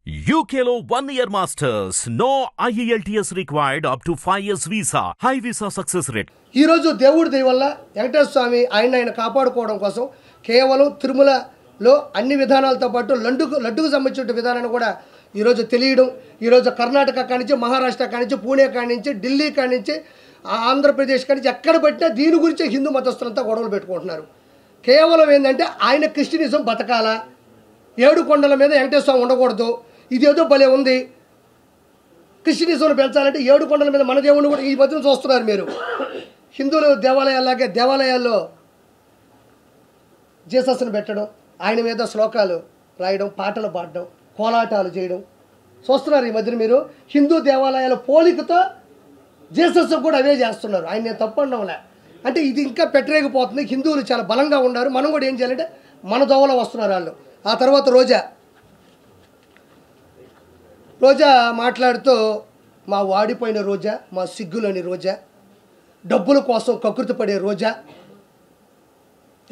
UKలో 1 year masters. No IELTS required up to 5 years visa. High visa success rate. ఈ రోజు దేవుడి దయ వల్ల వెంకటేశ్వర స్వామి ఆయన కాపాడుకోవడం కోసం కేవలం తిరుమలలో అన్ని విధానాలతో పాటు లడ్డుకు సంబంధించిన విధానాన్ని కూడా ఈరోజు తెలియడం, ఈరోజు కర్ణాటక కానించి, మహారాష్ట్ర కానించి, పూణే కానించి, ఢిల్లీ కానించి, ఆంధ్రప్రదేశ్ కానించి ఎక్కడ పెట్టినా దీని గురించి హిందూ మతస్థులంతా గొడవలు పెట్టుకుంటున్నారు. కేవలం ఏంటంటే ఆయన క్రిస్టియనిజం బతకాలా, 7 కొండల మీద వెంకటేశ్వర స్వామి ఉండకూడదు, ఇదేదో భలే ఉంది, క్రిస్టియనిజంను పెంచాలంటే 7 కొండల మీద మన దేవుడిని కూడా ఈ మధ్యన చూస్తున్నారు మీరు. హిందువుల దేవాలయాలాగే దేవాలయాల్లో జీసస్ని పెట్టడం, ఆయన మీద శ్లోకాలు రాయడం, పాటలు పాడడం, కోలాటాలు చేయడం చూస్తున్నారు ఈ మధ్యన మీరు. హిందూ దేవాలయాల పోలికతో జీసస్ కూడా అవే చేస్తున్నారు. ఆయన నేను తప్పు అనడంలే, అంటే ఇది ఇంకా పెట్టరేగిపోతుంది. హిందువులు చాలా బలంగా ఉన్నారు, మనం కూడా ఏం చేయాలంటే మన దోవలో వస్తున్నారు వాళ్ళు. ఆ తర్వాత రోజా మాట్లాడుతూ మా వాడిపోయిన రోజా, మా సిగ్గులోని రోజా, డబ్బుల కోసం కకృతి పడే రోజా,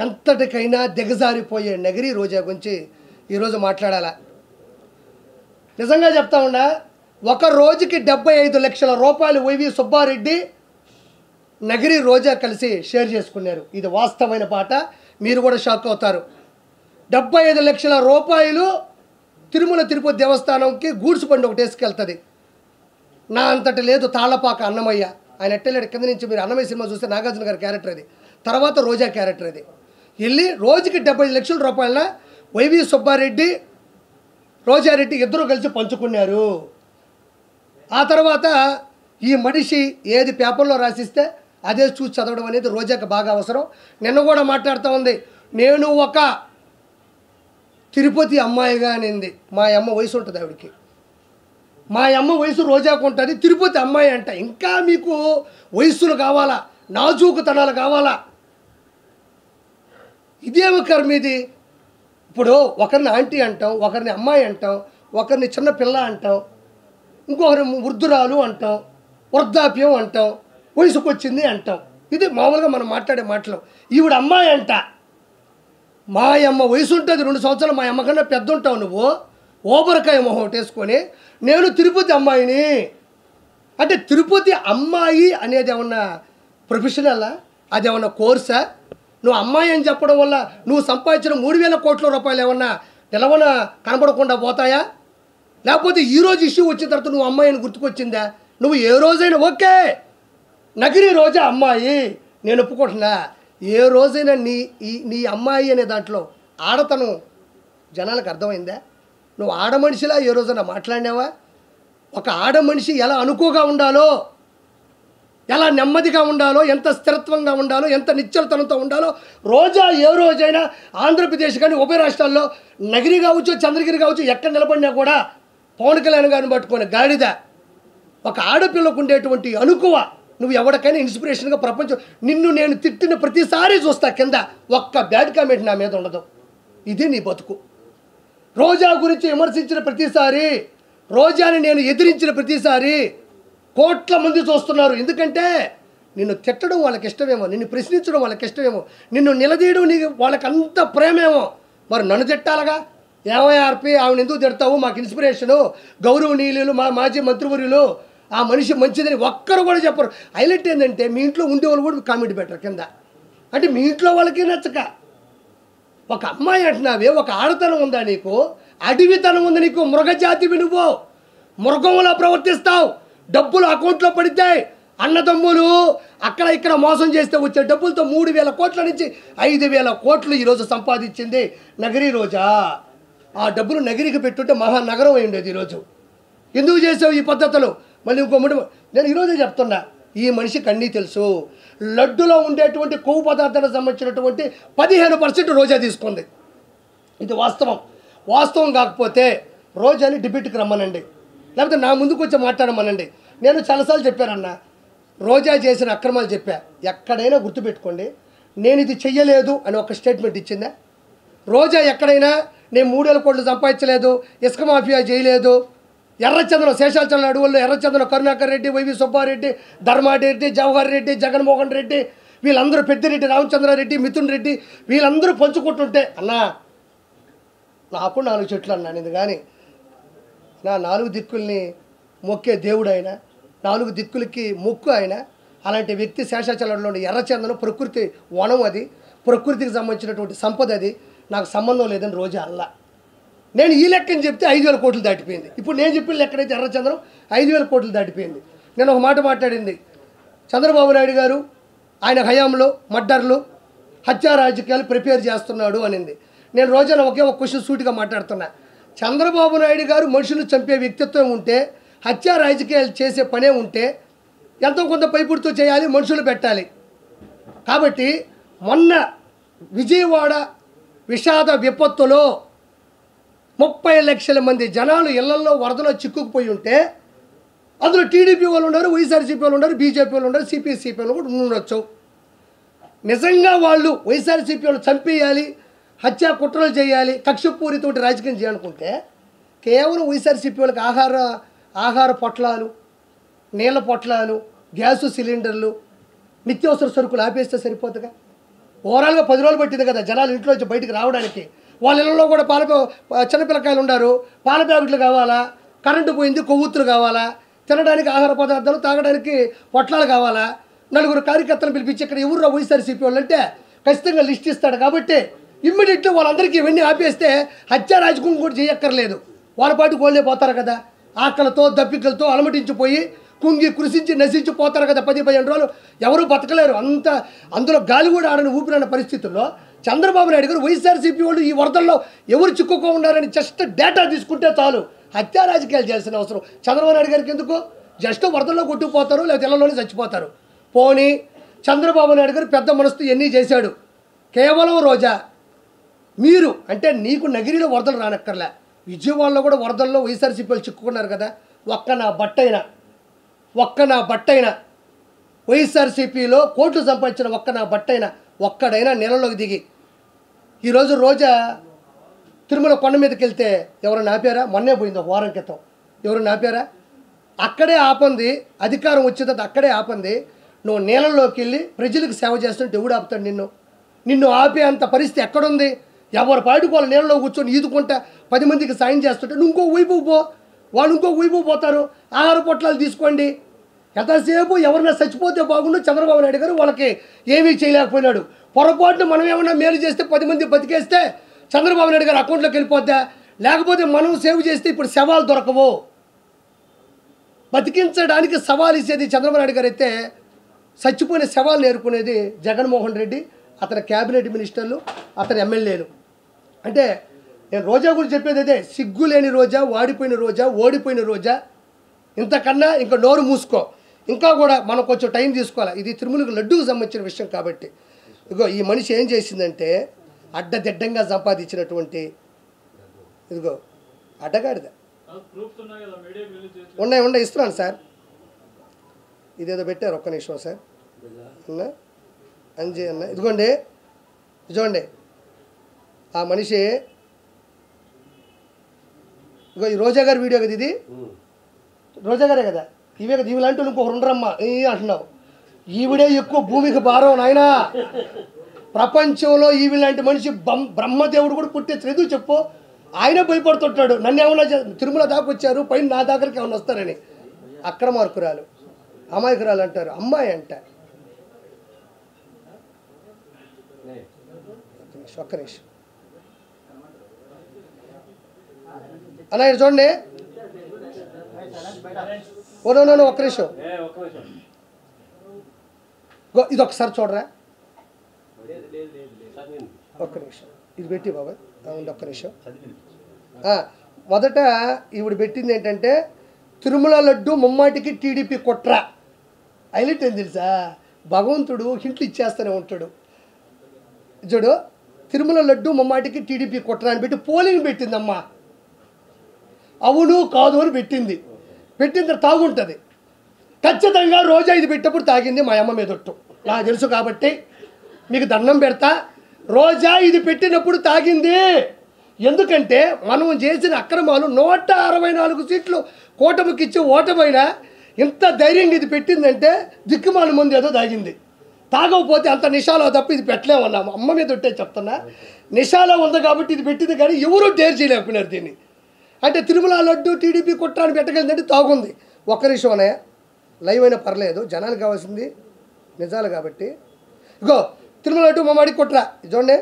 ఎంతటికైనా దిగజారిపోయే నగరి రోజా గురించి ఈరోజు మాట్లాడాలా. నిజంగా చెప్తా ఉన్నా, ఒక రోజుకి 75 లక్షల రూపాయలు వైవి సుబ్బారెడ్డి, నగరి రోజా కలిసి షేర్ చేసుకున్నారు. ఇది వాస్తవమైన పాట, మీరు కూడా షాక్ అవుతారు. 75 లక్షల రూపాయలు తిరుమల తిరుపతి దేవస్థానంకి గూడ్స్ బండి ఒకటి వేసుకెళ్తుంది. నా అంతటి లేదు తాళ్ళపాక అన్నమయ్య, ఆయన ఎట్టలేడు కింద నుంచి. మీరు అన్నమయ్య సినిమా చూస్తే నాగార్జున గారి క్యారెక్టర్ అది, తర్వాత రోజా క్యారెక్టర్ అది. వెళ్ళి రోజుకి 75 లక్షల రూపాయలన వైవి సుబ్బారెడ్డి, రోజారెడ్డి ఇద్దరు కలిసి పంచుకున్నారు. ఆ తర్వాత ఈ మనిషి ఏది పేపర్లో రాసిస్తే అదే చూసి చదవడం అనేది రోజాకి బాగా అవసరం. నిన్న కూడా మాట్లాడుతూ ఉంది, నేను ఒక తిరుపతి అమ్మాయిగా అనింది. మా అమ్మ వయసు ఉంటుంది ఆవిడికి, మా అమ్మ వయసు రోజాకు ఉంటుంది, తిరుపతి అమ్మాయి అంట. ఇంకా మీకు వయస్సులు కావాలా, నాజూకుతనాలు కావాలా? ఇదేమి కర్మ ఇది? ఇప్పుడు ఒకరిని ఆంటీ అంటాం, ఒకరిని అమ్మాయి అంటాం, ఒకరిని చిన్న పిల్ల అంటాం, ఇంకొకరిని వృద్ధురాలు అంటాం, వృద్ధాప్యం అంటాం, వయసుకు వచ్చింది అంటాం. ఇది మామూలుగా మనం మాట్లాడే మాటలు. ఈవిడ అమ్మాయి అంట, మా అమ్మ వయసు ఉంటుంది 2 సంవత్సరాలు, మా అమ్మ కన్నా పెద్ద ఉంటావు నువ్వు, ఓబరకాయ మొహం వేసుకొని నేను తిరుపతి అమ్మాయిని అంటే. తిరుపతి అమ్మాయి అనేది ఏమన్నా ప్రొఫెషనలా? అది ఏమన్నా కోర్సా? నువ్వు అమ్మాయి అని చెప్పడం వల్ల నువ్వు సంపాదించిన 3,000 కోట్ల రూపాయలు ఏమన్నా నిలవన కనబడకుండా పోతాయా? లేకపోతే ఈరోజు ఇష్యూ వచ్చిన తర్వాత నువ్వు అమ్మాయి అని గుర్తుకొచ్చిందా? నువ్వు ఏ రోజైనా ఓకే నగిరి రోజా అమ్మాయి నేను ఒప్పుకుంటున్నా, ఏ రోజైనా నీ అమ్మాయి అనే దాంట్లో ఆడతనం జనాలకు అర్థమైందా? నువ్వు ఆడ మనిషిలా ఏ రోజైనా మాట్లాడినావా? ఒక ఆడ మనిషి ఎలా అనుకోగా ఉండాలో, ఎలా నెమ్మదిగా ఉండాలో, ఎంత స్థిరత్వంగా ఉండాలో, ఎంత నిశ్చలతనంతో ఉండాలో రోజా ఏ రోజైనా ఆంధ్రప్రదేశ్ కానీ ఉభయ రాష్ట్రాల్లో నగిరి కావచ్చు, చంద్రగిరి కావచ్చు, ఎక్కడ నిలబడినా కూడా పవన్ కళ్యాణ్ గారిని పట్టుకొని గాడిద. ఒక ఆడపిల్లకు ఉండేటువంటి అనుకువ నువ్వు ఎవరికైనా ఇన్స్పిరేషన్గా ప్రపంచం. నిన్ను నేను తిట్టిన ప్రతిసారి చూస్తా కింద ఒక్క బ్యాడ్ కామెంట్ నా మీద ఉండదు. ఇది నీ బతుకు. రోజా గురించి విమర్శించిన ప్రతిసారి, రోజాని నేను ఎదిరించిన ప్రతిసారి కోట్ల మంది చూస్తున్నారు. ఎందుకంటే నిన్ను తిట్టడం వాళ్ళకి ఇష్టమేమో, నిన్ను ప్రశ్నించడం వాళ్ళకి ఇష్టమేమో, నిన్ను నిలదీయడం నీకు వాళ్ళకి అంత ప్రేమేమో. మరి నన్ను తిట్టాలగా? ఏమయ్యార్పి ఆవిడ ఎందుకు తిడతావు? మాకు ఇన్స్పిరేషను, గౌరవనీయులు, మా మాజీ మంత్రివర్యులు, ఆ మనిషి మంచిదని ఒక్కరు కూడా చెప్పరు. హైలైట్ ఏంటంటే మీ ఇంట్లో ఉండేవాళ్ళు కూడా కామెంట్ పెట్టరు కింద. అంటే మీ ఇంట్లో వాళ్ళకి నచ్చక ఒక అమ్మాయి అంటున్నావే, ఒక ఆడతనం ఉందా నీకు? అడవితనం ఉంది నీకు. మృగజాతివి నువ్వు, మృగంలా ప్రవర్తిస్తావు. డబ్బులు అకౌంట్లో పడితే అన్నదమ్ములు అక్కడ ఇక్కడ మోసం చేస్తే వచ్చే డబ్బులతో 3,000 కోట్ల నుంచి 5,000 కోట్లు ఈరోజు సంపాదించింది నగరి రోజా. ఆ డబ్బులు నగరికి పెట్టుంటే మహానగరం అయి ఉండేది ఈరోజు. ఎందుకు చేసావు ఈ పద్ధతులు? మళ్ళీ ఇంకో నేను ఈరోజే చెప్తున్నా, ఈ మనిషికి అన్నీ తెలుసు. లడ్డులో ఉండేటువంటి కొవ్వు పదార్థాలకు సంబంధించినటువంటి 15% రోజా తీసుకుంది. ఇది వాస్తవం కాకపోతే రోజాని డిబేట్కి రమ్మనండి, లేకపోతే నా ముందుకు వచ్చి మాట్లాడమనండి. నేను చాలాసార్లు చెప్పానన్నా, రోజా చేసిన అక్రమాలు చెప్పా. ఎక్కడైనా గుర్తుపెట్టుకోండి, నేను ఇది చెయ్యలేదు అని ఒక స్టేట్మెంట్ ఇచ్చిందా? రోజా ఎక్కడైనా నేను 3,000 కోట్లు సంపాదించలేదు, ఇసుక మాఫియా చేయలేదు, ఎర్రచంద్రం శేషాచలం అడవుల్లో ఎర్రచంద్రం కరుణాకర్ రెడ్డి, వైవి సుబ్బారెడ్డి, ధర్మారెడ్డి, జవహర్ రెడ్డి, జగన్మోహన్ రెడ్డి, వీళ్ళందరూ పెద్దిరెడ్డి, రామచంద్రారెడ్డి, మిథున్ రెడ్డి, వీళ్ళందరూ పంచుకుంటుంటే అన్నా నాకు 4 చెట్లు అన్నాను. ఇది కానీ నా 4 దిక్కుల్ని మొక్కే దేవుడు ఆయన, 4 దిక్కులకి మొక్కు ఆయన. అలాంటి వ్యక్తి శేషాచలంలో ఎర్రచందనం ప్రకృతి వనం, అది ప్రకృతికి సంబంధించినటువంటి సంపద, అది నాకు సంబంధం లేదని రోజా అల్లా. నేను ఈ లెక్కని చెప్తే 5,000 కోట్లు దాటిపోయింది. ఇప్పుడు నేను చెప్పిన లెక్కనైతే ఎర్రచందనం 5,000 కోట్లు దాటిపోయింది. నేను ఒక మాట మాట్లాడింది, చంద్రబాబు నాయుడు గారు ఆయన హయాంలో మర్డర్లు, హత్యా రాజకీయాలు ప్రిపేర్ చేస్తున్నాడు అనింది. నేను రోజున ఒకే ఒక క్వశ్చన్ సూటిగా మాట్లాడుతున్నా. చంద్రబాబు నాయుడు గారు మనుషులు చంపే వ్యక్తిత్వం ఉంటే, హత్యా రాజకీయాలు చేసే పనే ఉంటే ఎంతో కొంత పైపుడుతూ చేయాలి, మనుషులు పెట్టాలి. కాబట్టి మొన్న విజయవాడ విషాద విపత్తులో 30 లక్షల మంది జనాలు ఇళ్లలో వరదలో చిక్కుకుపోయి ఉంటే అందులో టీడీపీ వాళ్ళు ఉన్నారు, వైఎస్ఆర్సీపీ వాళ్ళు ఉన్నారు, బీజేపీ వాళ్ళు ఉన్నారు, సిపిఐ వాళ్ళు కూడా ఉండొచ్చు. నిజంగా వాళ్ళు వైఎస్ఆర్సీపీ వాళ్ళు చంపేయాలి, హత్యా కుట్రలు చేయాలి, కక్షపూరితోటి రాజకీయం చేయాలనుకుంటే కేవలం వైఎస్ఆర్సీపీ వాళ్ళకి ఆహార పొట్లాలు, నీళ్ళ పొట్లాలు, గ్యాసు సిలిండర్లు, నిత్యావసర సరుకులు ఆపేస్తే సరిపోతుందిగా. ఓవరాల్గా 10 రోజులు పట్టింది కదా జనాలు ఇంట్లో నుంచి బయటికి రావడానికి. వాళ్ళ ఇళ్ళలో కూడా చిన్నపిల్లకాయలు ఉన్నారు, పాల ప్యాకెట్లు కావాలా, కరెంటు పోయింది, కొవ్వొత్తులు కావాలా, తినడానికి ఆహార పదార్థాలు, తాగడానికి పొట్లాలు కావాలా. 4 కార్యకర్తలు పిలిపించి ఇక్కడ ఎవరు వైఎస్ఆర్సీపీ వాళ్ళు అంటే ఖచ్చితంగా లిస్ట్ ఇస్తాడు. కాబట్టి ఇమ్మీడియట్లీ వాళ్ళందరికీ ఇవన్నీ ఆపేస్తే హత్యా రాజకీయం కూడా చేయక్కర్లేదు, వాళ్ళ పాటికి వాళ్ళే పోతారు కదా. ఆకలితో దప్పికలతో అలమటించిపోయి కుంగి కృషించి నశించిపోతారు కదా. 10-15 రోజులు ఎవరు బతకలేరు. అందులో గాలి కూడా ఆడని ఊపిరన్న పరిస్థితుల్లో చంద్రబాబు నాయుడు గారు వైఎస్ఆర్సీపీ వాళ్ళు ఈ వరదల్లో ఎవరు చిక్కుకో ఉన్నారని జస్ట్ డేటా తీసుకుంటే చాలు, హత్యా రాజకీయాలు చేయాల్సిన అవసరం చంద్రబాబు నాయుడు గారికి ఎందుకు? జస్ట్ వరదల్లో కొట్టుకుపోతారు, లేదా ఇళ్లలోనే చచ్చిపోతారు. పోనీ చంద్రబాబు నాయుడు గారు పెద్ద మనసుతో ఎన్ని చేశాడు. కేవలం రోజా మీరు అంటే నీకు నగిరిలో వరదలు రానక్కర్లే, విజయవాడలో కూడా వరదల్లో వైఎస్ఆర్సీపీ వాళ్ళు చిక్కుకున్నారు కదా. ఒక్క నా బట్టైనా వైఎస్ఆర్సీపీలో కోట్లు సంపాదించిన ఒక్కడైనా నెలలోకి దిగి ఈరోజు రోజా తిరుమల కొండ మీదకి వెళ్తే ఎవరైనా ఆపారా? మొన్నే పోయింది ఒక వారం క్రితం, ఎవరైనా ఆపారా? అక్కడే ఆపంది, అధికారం వచ్చేది అక్కడే ఆపంది. నువ్వు నీళ్ళలోకి వెళ్ళి ప్రజలకు సేవ చేస్తుంటే ఎవడు ఆపుతాడు నిన్ను ఆపే అంత పరిస్థితి ఎక్కడుంది? ఎవరు పాటికి వాళ్ళు నీళ్ళలో కూర్చొని ఈదుకుంటా 10 మందికి సాయం చేస్తుంటే నువ్వు ఇంకో వైపు పో, వాళ్ళు ఇంకో వైపు పోతారు. ఆహార పొట్లాలు తీసుకోండి. ఎంతసేపు ఎవరైనా చచ్చిపోతే బాగుండు, చంద్రబాబు నాయుడు గారు వాళ్ళకి ఏమీ చేయలేకపోయినాడు. పొరపాటున మనం ఏమన్నా మేలు చేస్తే 10 మంది బతికేస్తే చంద్రబాబు నాయుడు గారు అకౌంట్లోకి వెళ్ళిపోద్దా? లేకపోతే మనం సేవ్ చేస్తే ఇప్పుడు శవాలు దొరకవు. బతికించడానికి సవాల్ ఇచ్చేది చంద్రబాబు నాయుడు గారు అయితే, చచ్చిపోయిన శవాలు నేర్పుకునేది జగన్మోహన్ రెడ్డి, అతని క్యాబినెట్ మినిస్టర్లు, అతని ఎమ్మెల్యేలు. అంటే నేను రోజా గురించి చెప్పేది అదే, సిగ్గు లేని రోజా, వాడిపోయిన రోజా, ఓడిపోయిన రోజా. ఇంతకన్నా ఇంకా నోరు మూసుకో. ఇంకా కూడా మనం కొంచెం టైం తీసుకోవాలి. ఇది తిరుమలకు లడ్డూకు సంబంధించిన విషయం కాబట్టి. ఇదిగో ఈ మనిషి ఏం చేసిందంటే అడ్డదిడ్డంగా సంపాదించినటువంటి ఇదిగో అడ్డగాడిద ఉన్నాయి ఇస్తున్నాను సార్. ఇదేదో పెట్టారు, ఒక్క నిమిషం సార్ అన్న అంజయ్ అన్న. ఇదిగోండి చూడండి, ఆ మనిషి ఇగో ఈ రోజా గారి వీడియో కదా ఇది, రోజా గారే కదా, ఇవే కదా, ఇవి లాంటి ఇంకొక ఉండరమ్మా అంటున్నావు. ఈవిడే ఎక్కువ భూమికి భారం నాయనా. ప్రపంచంలో ఈవి లాంటి మనిషి బ్రహ్మదేవుడు కూడా పుట్టించలేదు. ఎందుకు చెప్పు? ఆయన భయపడుతుంటాడు, నన్ను ఏమన్నా తిరుమల దాకా వచ్చారు, పైన నా దగ్గరికి ఏమన్నా వస్తారని. అక్రమార్కురాలు, అమాయకురాలు అంటారు, అమ్మాయి అంట. ఒక్క నిమిషం అన్న, ఇక్కడ చూడండి. ఓ ఒక్క నిమిషం, ఇది ఒకసారి చూడరా, ఒక్క నిమిషం ఇది పెట్టి బాబాయ్ ఉంది, ఒక్క నిమిషం. మొదట ఈవిడ పెట్టింది ఏంటంటే తిరుమల లడ్డు ముమ్మాటికి టీడీపీ కుట్ర. హైలైట్ ఏం తెలుసా? భగవంతుడు హింట్లు ఇచ్చేస్తూనే ఉంటాడు. చూడు, తిరుమల లడ్డు ముమ్మాటికి టీడీపీ కుట్ర అని పెట్టి పోలింగ్ పెట్టిందమ్మా. అవును కాదు అని పెట్టింది. పెట్టిన తాగుంటుంది ఖచ్చితంగా. రోజా ఇది పెట్టినప్పుడు తాగింది మా అమ్మ మీదొట్టు, నాకు తెలుసు కాబట్టి మీకు దండం పెడతా. రోజా ఇది పెట్టినప్పుడు తాగింది. ఎందుకంటే మనం చేసిన అక్రమాలు 164 సీట్లు కూటమికి ఇచ్చి ఓటమైనా ఇంత ధైర్యంగా ఇది పెట్టిందంటే దిక్కుమాల ముందు ఏదో తాగింది. తాగకపోతే అంత నిషాలో తప్ప ఇది పెట్టలేమన్నాము. అమ్మ మీద ఉంటే చెప్తున్నా, నిషాలో ఉంది కాబట్టి ఇది పెట్టింది, కానీ ఎవరూ డేర్ చేయలేకపోయినారు దీన్ని. అంటే తిరుమల లడ్డు టీడీపీ కుట్రాన్ని పెట్టగలిందంటే తాగుంది. ఒక్క నిమిషం అనే లైవ్ అయినా పర్లేదు, జనానికి కావాల్సింది నిజాలు కాబట్టి. ఇగో తిరుమల లడ్డు మమ్మడి కుట్ర చూడండి.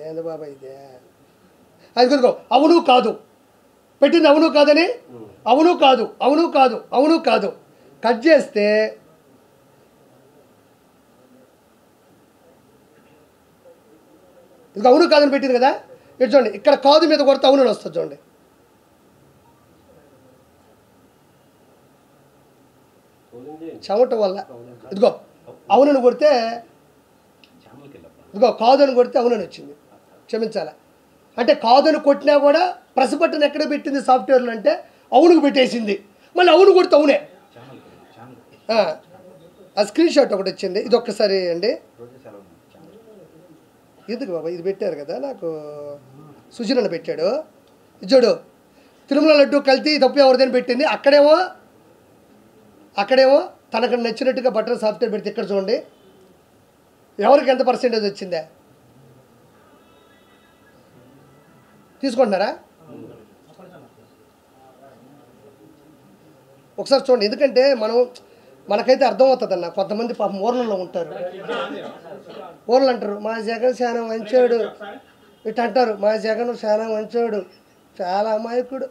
ఏంది బాబా ఇదే? అది కుదుకో అవును కాదు పెట్టింది, అవును కాదని, అవును కాదు అవును కాదు అవును కాదు కట్ చేస్తే ఇది అవును కాదని పెట్టింది కదా. ఇటు చూడండి, ఇక్కడ కాదు మీద కొడితే అవును వస్తుంది చూడండి. చెమట వల్ల ఇదిగో అవునని కొడితే, ఇదిగో కాదని కొడితే అవునని వచ్చింది. క్షమించాలా అంటే కాదని కొట్టినా కూడా ప్రెస్ బటన్ ఎక్కడ పెట్టింది సాఫ్ట్వేర్లో అంటే అవునుకు పెట్టేసింది. మళ్ళీ అవును కొడితే అవునే. ఆ స్క్రీన్ షాట్ ఒకటి వచ్చింది, ఇది ఒక్కసారి అండి. ఎందుకు బాబా ఇది పెట్టారు కదా, నాకు సుజనన్న పెట్టాడు. చూడు, తిరుమల లడ్డు కల్తీ తప్పు ఎవరిదని పెట్టింది. అక్కడేమో తనకు నచ్చినట్టుగా బటన్ సాఫ్ట్వేర్ పెడితే ఇక్కడ చూడండి ఎవరికి ఎంత పర్సెంటేజ్ వచ్చిందే తీసుకుంటున్నారా ఒకసారి చూడండి. ఎందుకంటే మనకైతే అర్థమవుతుందన్న. కొంతమంది పాపం ఊర్లలో ఉంటారు, ఊర్లు అంటారు మా జగన్ చాలా మంచోడు, ఇటు అంటారు మా జగన్ చాలా మంచోడు, చాలా అమాయకుడు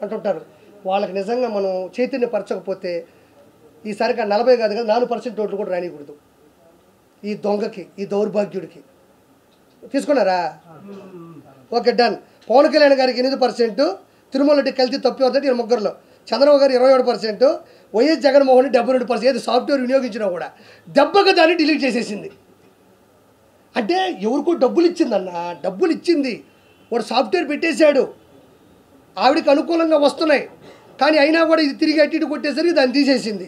అంటుంటారు. వాళ్ళకి నిజంగా మనం చైతన్యపరచకపోతే ఈసారికి 40 కాదు కదా 4% ఓట్లు కూడా రానికూడదు ఈ దొంగకి, ఈ దౌర్భాగ్యుడికి. తీసుకున్నారా? Okay done. పవన్ కళ్యాణ్ గారికి 8%, తిరుమల రెడ్డి కల్తీ తప్పి అవుతుంది 23లో, చంద్రబాబు గారు 27%, వైఎస్ జగన్మోహన్ రెడ్డి 72%. ఏది సాఫ్ట్వేర్ వినియోగించినా కూడా దెబ్బగా దాన్ని డిలీట్ చేసేసింది. అంటే ఎవరికో డబ్బులు ఇచ్చిందన్న, డబ్బులు ఇచ్చింది, వాడు సాఫ్ట్వేర్ పెట్టేశాడు, ఆవిడకి అనుకూలంగా వస్తున్నాయి, కానీ అయినా కూడా ఇది తిరిగి అటు ఇటు కొట్టేసరికి దాన్ని తీసేసింది.